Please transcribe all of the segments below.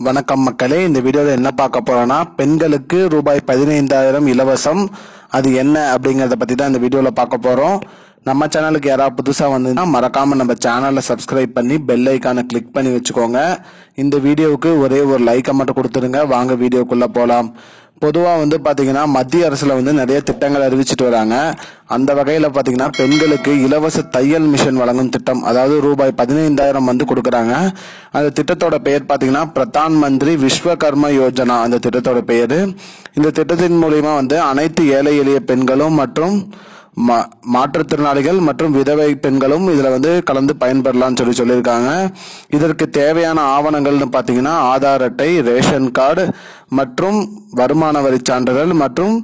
வணக்கம் மக்களே, இந்த வீடியோவில் என்ன பார்க்க போறோம்னா பெண்களுக்கு ரூபாய் 15,000 இலவசம். அது என்ன அப்படிங்கறத பத்தி தான் இந்த வீடியோவில் பார்க்க போறோம். நம்ம சேனலுக்கு யாராவது புதுசா வந்தீங்கன்னா மறக்காம நம்ம சேனலை சப்ஸ்கிரைப் பண்ணி பெல் ஐக்கானை கிளிக் பண்ணி வச்சுக்கோங்க. இந்த வீடியோவுக்கு ஒரே ஒரு லைக்கை மட்டும் கொடுத்துருங்க. வாங்க வீடியோக்குள்ள போலாம். பொதுவா பாத்தீங்கன்னா மத்திய அரசுல நிறைய திட்டங்கள் அறிவிச்சிட்டு வராங்க. அந்த வகையில பாத்தீங்கன்னா பெண்களுக்கு இலவச தையல் மிஷின் வழங்கும் திட்டம், அதாவது ரூபாய் 15,000 கொடுக்கறாங்க. அந்த திட்டத்தோட பெயர் பாத்தீங்கன்னா பிரதான் மந்திரி விஸ்வகர்ம யோஜனா. அந்த திட்டத்தோட பெயரு. இந்த திட்டத்தின் மூலியமா அனைத்து ஏழை எளிய பெண்களும் மற்றும் மாற்றுத்திறனாளிகள் மற்றும் விதவை பெண்களும் இதுல கலந்து பயன்பெறலாம்னு சொல்லியிருக்காங்க. இதற்கு தேவையான ஆவணங்கள்னு பாத்தீங்கன்னா ஆதார் அட்டை, ரேஷன் கார்டு மற்றும் வருமான வரி சான்றிதழ் மற்றும்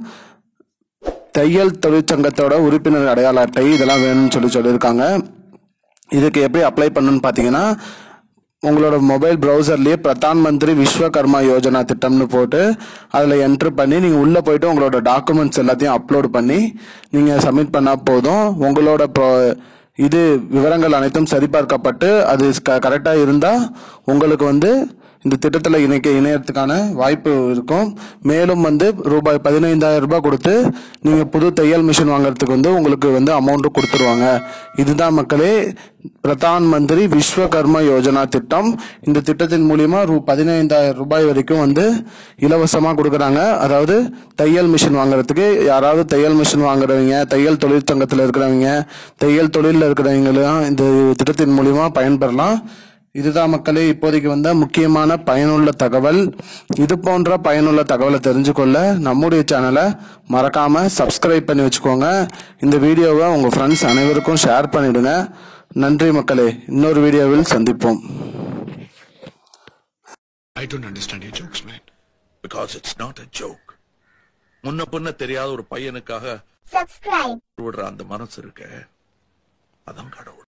தையல் தொழிற்சங்கத்தோட உறுப்பினர் அடையாள அட்டை இதெல்லாம் வேணும்னு சொல்லியிருக்காங்க. இதுக்கு எப்படி அப்ளை பண்ணணும்னு பாத்தீங்கன்னா உங்களோட மொபைல் ப்ரௌசர்லயே பிரதான் மந்திரி விஸ்வகர்மா யோஜனா திட்டம்னு போட்டு அதுல என்ட்ரு பண்ணி நீங்க உள்ள போயிட்டு உங்களோட டாக்குமெண்ட்ஸ் எல்லாத்தையும் அப்லோட் பண்ணி நீங்க சப்மிட் பண்ணா போதும். உங்களோட இது விவரங்கள் அனைத்தும் சரிபார்க்கப்பட்டு அது கரெக்டா இருந்தா உங்களுக்கு இந்த திட்டத்துல இணையத்துக்கான வாய்ப்பு இருக்கும். மேலும் ரூபாய் 15,000 கொடுத்து நீங்க புது தையல் மிஷின் வாங்குறதுக்கு உங்களுக்கு அமௌண்ட் கொடுத்துருவாங்க. இதுதான் மக்களே பிரதான் மந்திரி விஸ்வகர்ம யோஜனா திட்டம். இந்த திட்டத்தின் மூலியமா 15,000 வரைக்கும் இலவசமா கொடுக்கறாங்க. அதாவது தையல் மிஷின் வாங்குறதுக்கு யாராவது தையல் மிஷின் வாங்குறவங்க, தையல் தொழிற்சங்கத்துல இருக்கிறவங்க, தையல் தொழில இருக்கிறவங்களும் இந்த திட்டத்தின் மூலியமா பயன்பெறலாம். இதுதான் மக்களே இப்போதைக்கு முக்கியமான பயனுள்ள தகவல். இது போன்ற பயனுள்ள தகவலை தெரிஞ்சுக்கொள்ள நம்முடைய சேனலை மறக்காம சப்ஸ்கிரைப் பண்ணி வச்சுக்கோங்க. இந்த வீடியோவை உங்க ஃப்ரெண்ட்ஸ் அனைவருக்கும் ஷேர் பண்ணிடுங்க. நன்றி மக்களே, இன்னொரு வீடியோவில் சந்திப்போம். I don't understand your jokes, man. Because it's not a joke. முன்ன பின்ன தெரியாத ஒரு பையனுக்காக subscribe விடுற அந்த மனசு இருக்க, அதான் கடவுள்.